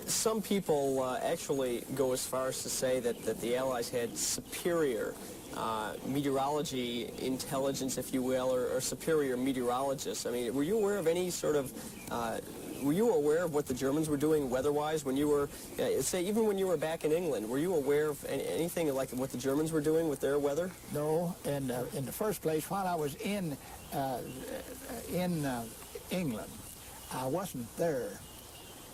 Some people actually go as far as to say that the Allies had superior meteorology intelligence, if you will, or superior meteorologists. I mean, were you aware of any sort of, were you aware of what the Germans were doing weather-wise when you were, say, even when you were back in England, were you aware of anything like what the Germans were doing with their weather? No, and in the first place, while I was in England, I wasn't there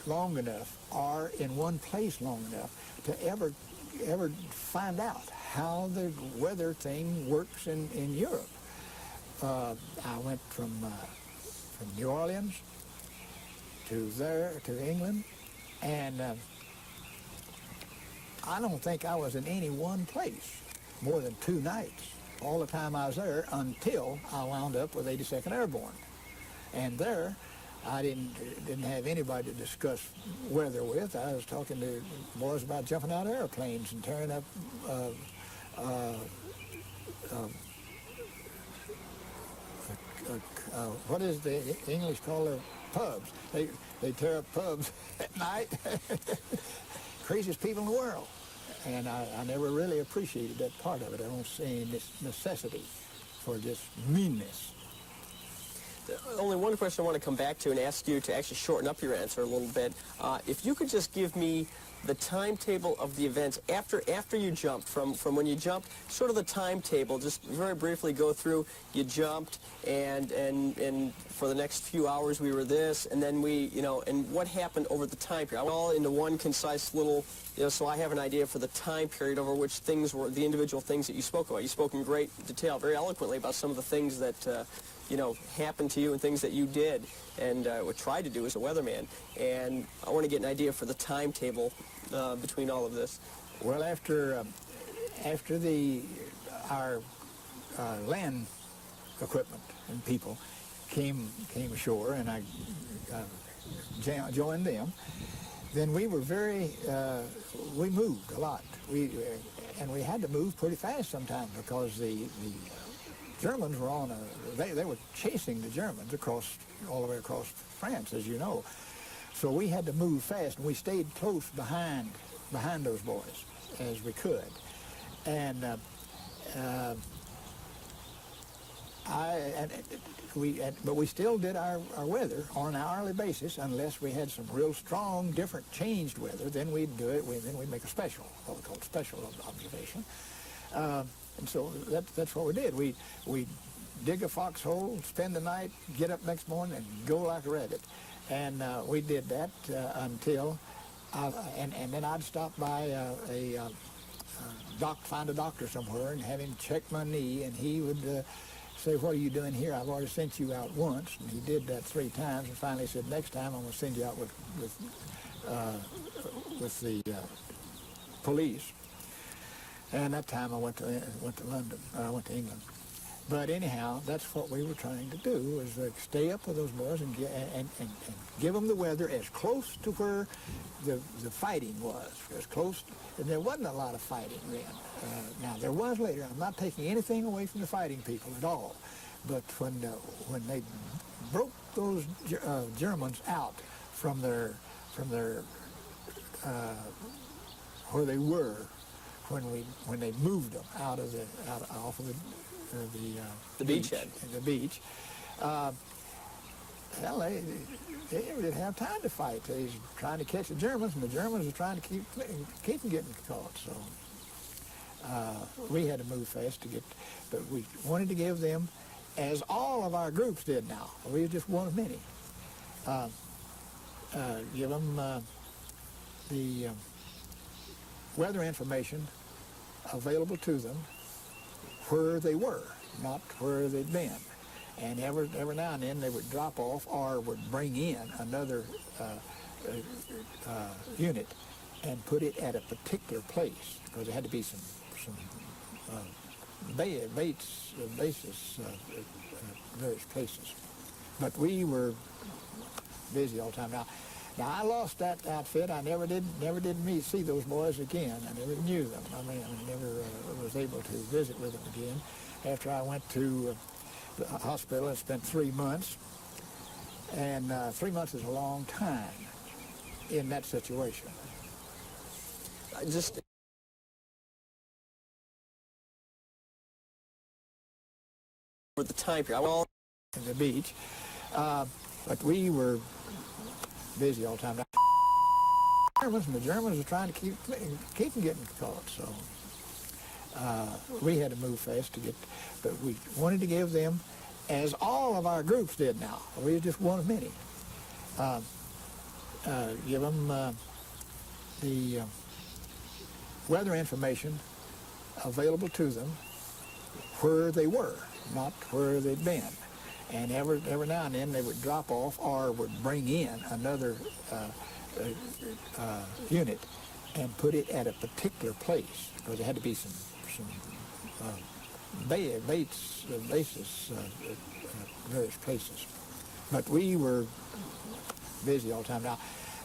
long enough, or in one place long enough, to ever find out how the weather thing works in Europe. I went from New Orleans to England, and I don't think I was in any one place more than 2 nights all the time I was there, until I wound up with 82nd Airborne. And there, I didn't have anybody to discuss weather with. I was talking to boys about jumping out of airplanes and tearing up what is the English call pubs. They tear up pubs at night. Craziest people in the world. And I never really appreciated that part of it. I don't see any necessity for just meanness. Only one question I want to come back to and ask you to actually shorten up your answer a little bit. If you could just give me the timetable of the events after you jumped, from when you jumped, sort of the timetable, just very briefly go through. You jumped, and for the next few hours we were this, and then and what happened over the time period. I went all into one concise little, so I have an idea for the time period over which things were, the individual things that you spoke about. You spoke in great detail, very eloquently, about some of the things that happened to you and things that you did and tried to do as a weatherman. And I want to get an idea for the timetable between all of this. Well, after our land equipment and people came ashore, and I joined them, then we were we moved a lot. We had to move pretty fast sometimes because the Germans were on they were chasing the Germans all the way across France, as you know. So we had to move fast, and we stayed close behind those boys as we could. And but we still did our weather on an hourly basis, unless we had some real strong, different, changed weather. Then we'd do it. Then we'd make a special, what we called special observation. And so that's what we did. We dig a foxhole, spend the night, get up next morning, and go like a rabbit. And we did that until, and then I'd stop by find a doctor somewhere and have him check my knee, and he would say, "What are you doing here? I've already sent you out once." And he did that 3 times, and finally said, "Next time I'm going to send you out with the police." And that time I went to London. I went to England. But anyhow, that's what we were trying to do, was stay up with those boys and give them the weather as close to where the fighting was, as close. And there wasn't a lot of fighting then. Now, there was later. I'm not taking anything away from the fighting people at all. But when they broke those Germans out from their where they were, when they moved them off of the beachhead. The beach. Well, they didn't have time to fight. They was trying to catch the Germans, and the Germans were trying to keep them getting caught. So we had to move fast but we wanted to give them, as all of our groups did now. We were just one of many. Give them the weather information available to them where they were, not where they'd been. And every now and then they would drop off or would bring in another unit and put it at a particular place, because there had to be some bases, various places. But we were busy all the time. Now I lost that outfit. I never did see those boys again. I never knew them. I never was able to visit with them again. After I went to the hospital, I spent 3 months. And 3 months is a long time in that situation. Just for the time period, on the beach, but we were busy all the time. The Germans were trying to keep them getting caught, so we had to move fast but we wanted to give them, as all of our groups did now. We were just one of many. Give them the weather information available to them where they were, not where they'd been. And every now and then they would drop off or would bring in another unit and put it at a particular place, because there had to be some bases, various places. But we were busy all the time. Now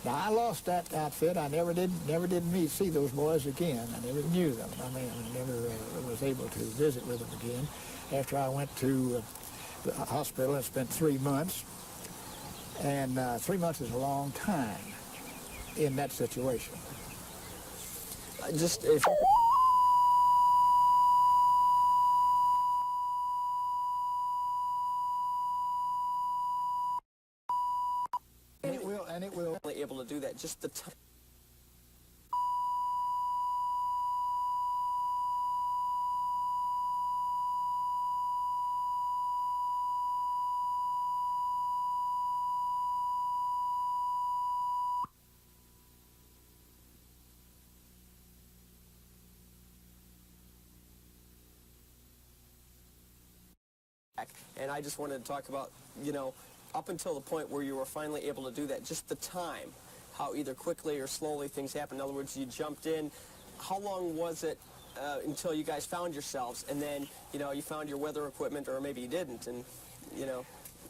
I lost that outfit. I never did see those boys again. I never knew them. I never was able to visit with them again. After I went to the hospital, I spent 3 months. And 3 months is a long time in that situation. Just if you And it will. could be able to do that, just the time. And I just wanted to talk about, you know, up until the point where you were finally able to do that, just the time, how either quickly or slowly things happen. In other words, you jumped in. How long was it until you guys found yourselves? And then, you know, you found your weather equipment, or maybe you didn't. And, you know,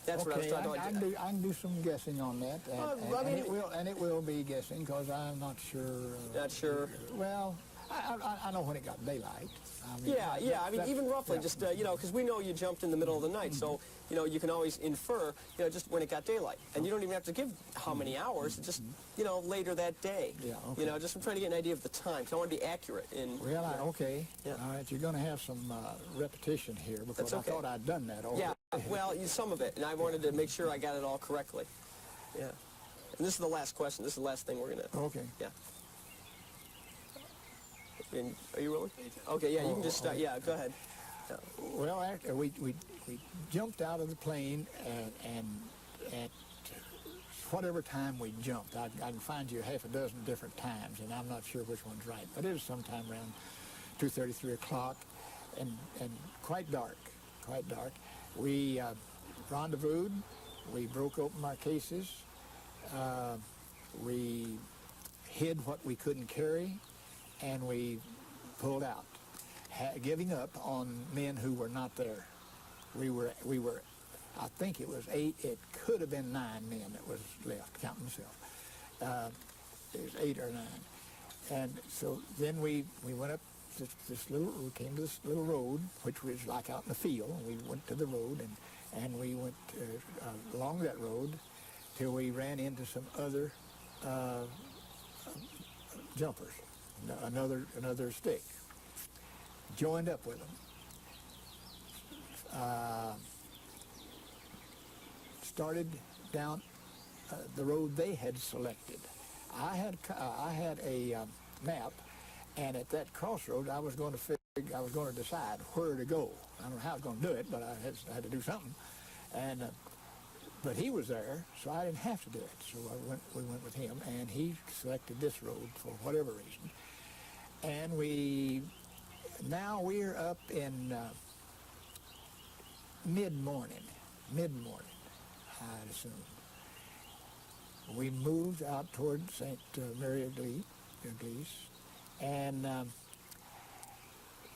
that's what I was Okay, trying to I can do some guessing on that, I mean, and it will be guessing because I'm not sure. Not sure. Well, I know when it got daylight. I mean, Yeah. I mean, even roughly, yeah. just, you know, because we know you jumped in the middle of the night. So, you know, you can always infer, you know, just when it got daylight. And you don't even have to give how many hours, just, you know, later that day. Yeah, okay. You know, just I'm trying to get an idea of the time. So I want to be accurate in. Well, okay. Yeah. All right, you're going to have some repetition here because That's okay. I thought I'd done that already. Yeah, well, some of it. And I wanted to make sure I got it all correctly. Yeah. And this is the last question. This is the last thing we're going to. Okay. Yeah. And are you rolling? Okay, yeah, you can just start. Yeah, go ahead. Yeah. Well, after we jumped out of the plane, and at whatever time we jumped, I can find you half a dozen different times, and I'm not sure which one's right, but it was sometime around 2:30, 3 o'clock, and quite dark. We rendezvoused. We broke open our cases. We hid what we couldn't carry, and we pulled out, giving up on men who were not there. We were, I think it was 8, it could have been 9 men that was left, counting myself. It was 8 or 9. And so then we went up we came to this little road, which was like out in the field, and we went to the road, and we went along that road till we ran into some other jumpers. Another stick. Joined up with them. Started down the road they had selected. I had a map, and at that crossroad, I was going to decide where to go. I don't know how I was going to do it, but I had to do something. And but he was there, so I didn't have to do it. So we went with him, and he selected this road for whatever reason. And now we're up in mid-morning, I'd assume. We moved out toward St. Mary of Eglise, and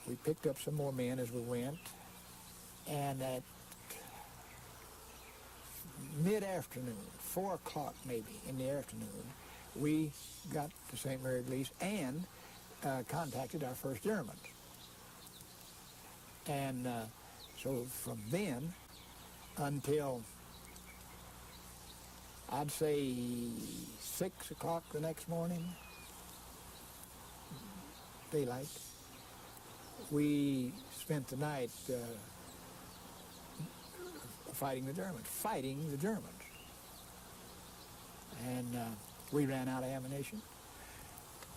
we picked up some more men as we went, and at mid-afternoon, 4 o'clock maybe in the afternoon, we got to St. Mary of Eglise and contacted our first Germans. And so from then until I'd say 6 o'clock the next morning, daylight, we spent the night fighting the Germans. And we ran out of ammunition.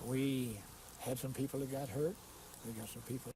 We had some people that got hurt. We got some people